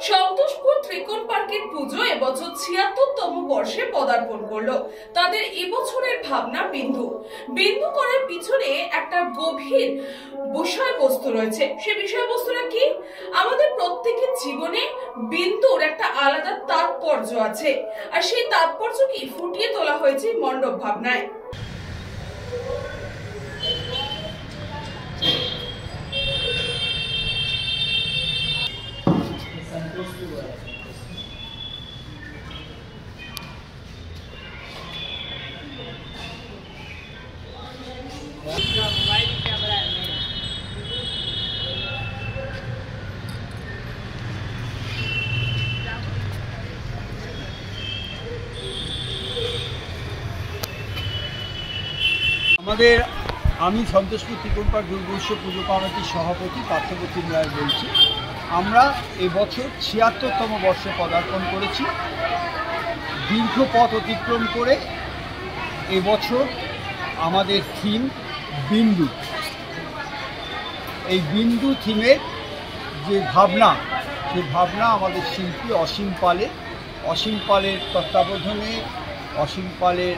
সন্তোষপুর ত্রিকোণ পার্কের পুজো এবছর ৭৬তম বর্ষে পদার্পণ করলো। তাদের এবছরের ভাবনা বিন্দু বিন্দু করার পিছনে একটা গভীর বিষয়বস্তু রয়েছে। সে বিষয়বস্তুটা কি? আমাদের প্রত্যেকের জীবনে বিন্দুর একটা আলাদা তাৎপর্য আছে, আর সেই তাৎপর্যকে ফুটিয়ে তোলা হয়েছে মণ্ডপ ভাবনায়। আমি সন্তোষপুর ত্রিকোণ পার্ক দুর্গোৎসব পুজো কমিটির সভাপতি পার্থপ্রতিম রায় বলছি। আমরা এবছর ৭৬তম বর্ষে পদার্পণ করেছি। দীর্ঘ পথ অতিক্রম করে এবছর আমাদের থিম বিন্দু। এই বিন্দু থিমের যে ভাবনা, সেই ভাবনা আমাদের শিল্পী অসীম পালের তত্ত্বাবধানে, অসীম পালের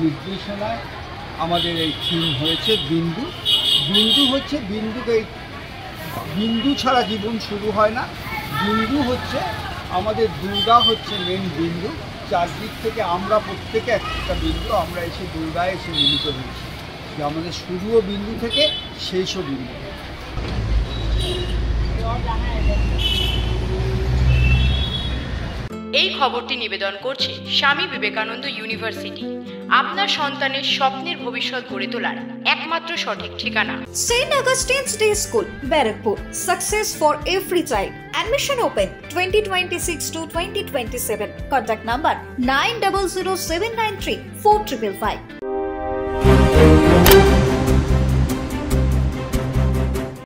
নির্দেশনায় আমাদের এই থিম হয়েছে বিন্দু। বিন্দু হচ্ছে বিন্দু ছাড়া জীবন শুরু হয় না। বিন্দু হচ্ছে আমাদের দুর্গা হচ্ছে মেন বিন্দু। চারদিক থেকে আমরা প্রত্যেকে একটা বিন্দু, আমরা এসে দুর্গায় এসে মিলিত হয়েছি। আমাদের শুরুও বিন্দু থেকে, শেষও বিন্দু। এই খবরটি নিবেদন করছে স্বামী বিবেকানন্দ ইউনিভার্সিটি, আপনার সন্তানের স্বপ্নের ভবিষ্যৎ গড়ে তোলার একমাত্র সঠিক ঠিকানা। St. Augustine's Day School, Barakpur. Success for every child. Admission open 2026 to 2027. Contact number 900793 4555.